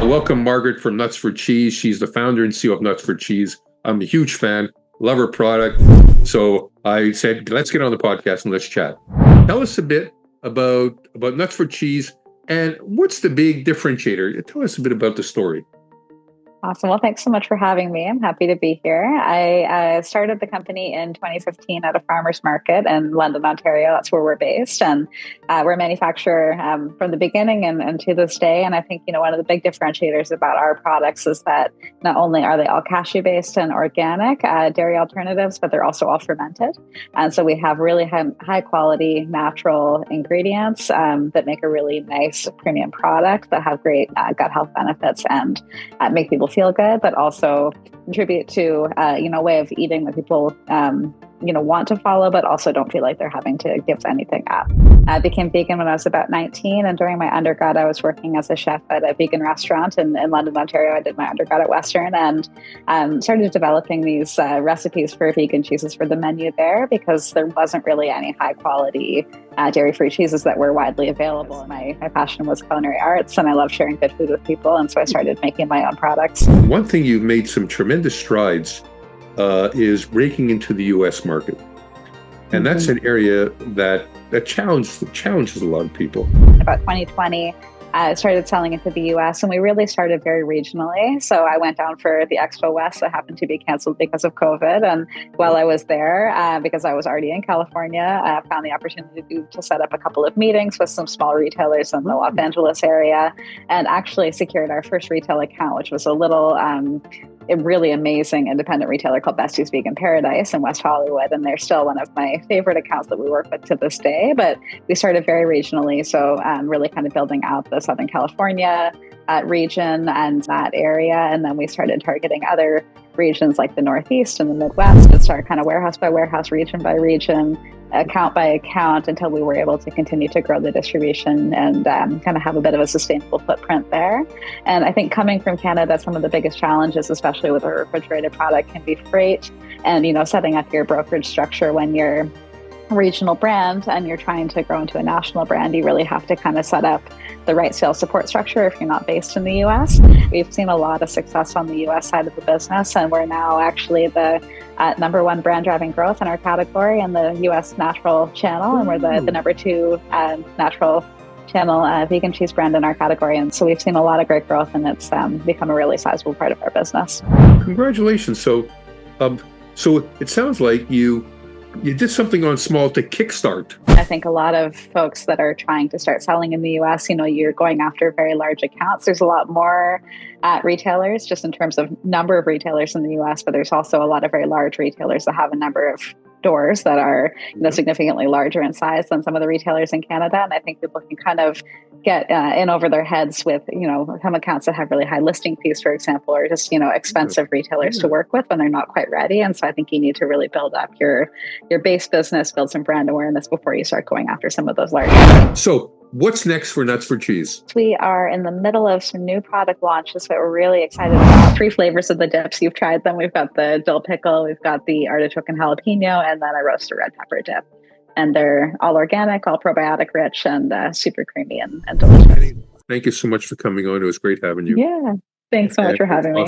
Welcome, Margaret from Nuts for Cheese. She's the founder and CEO of Nuts for Cheese. I'm a huge fan, love her product. So I said, let's get on the podcast and let's chat. Tell us a bit about Nuts for Cheese and what's the big differentiator? Tell us a bit about the story. Awesome. Well, thanks so much for having me. I'm happy to be here. I started the company in 2015 at a farmer's market in London, Ontario. That's where we're based. And we're a manufacturer from the beginning and to this day. And I think, one of the big differentiators about our products is that not only are they all cashew-based and organic dairy alternatives, but they're also all fermented. And so we have really high quality natural ingredients that make a really nice premium product that have great gut health benefits and make people feel good, but also contribute to, a way of eating that people, want to follow, but also don't feel like they're having to give anything up. I became vegan when I was about 19. And during my undergrad, I was working as a chef at a vegan restaurant in London, Ontario. I did my undergrad at Western and started developing these recipes for vegan cheeses for the menu there because there wasn't really any high quality dairy-free cheeses that were widely available. My passion was culinary arts and I love sharing good food with people. And so I started making my own products. One thing you've made some tremendous strides is breaking into the U.S. market. And that's an area that challenges a lot of people. About 2020, I started selling into the U.S. and we really started very regionally. So I went down for the Expo West that happened to be canceled because of COVID. And while I was there, because I was already in California, I found the opportunity to set up a couple of meetings with some small retailers in the Los Angeles area and actually secured our first retail account, which was a little a really amazing independent retailer called Bestie's Vegan Paradise in West Hollywood. And they're still one of my favorite accounts that we work with to this day. But we started very regionally. So really kind of building out the Southern California region and that area. And then we started targeting other regions like the Northeast and the Midwest and start kind of warehouse by warehouse, region by region, account by account until we were able to continue to grow the distribution and kind of have a bit of a sustainable footprint there. And I think coming from Canada, some of the biggest challenges, especially with a refrigerated product, can be freight and, setting up your brokerage structure when you're a regional brand and you're trying to grow into a national brand. You really have to kind of set up the right sales support structure if you're not based in the US. We've seen a lot of success on the US side of the business, and we're now actually the number one brand driving growth in our category in the US natural channel, and we're the number two natural channel vegan cheese brand in our category. And so we've seen a lot of great growth, and it's become a really sizable part of our business. Congratulations. So it sounds like you did something on small to kickstart. I think a lot of folks that are trying to start selling in the US, you're going after very large accounts. There's a lot more retailers just in terms of number of retailers in the US, but there's also a lot of very large retailers that have a number of stores that are significantly larger in size than some of the retailers in Canada. And I think people can kind of get in over their heads with, some accounts that have really high listing fees, for example, or just, expensive retailers to work with when they're not quite ready. And so I think you need to really build up your base business, build some brand awareness before you start going after some of those larger. So what's next for Nuts for Cheese? We are in the middle of some new product launches that we're really excited about. 3 flavors of the dips. You've tried them. We've got the dill pickle, we've got the artichoke and jalapeno, and then a roasted red pepper dip. And they're all organic, all probiotic rich, and super creamy and delicious. Thank you so much for coming on. It was great having you. Yeah. Thanks so much for having me.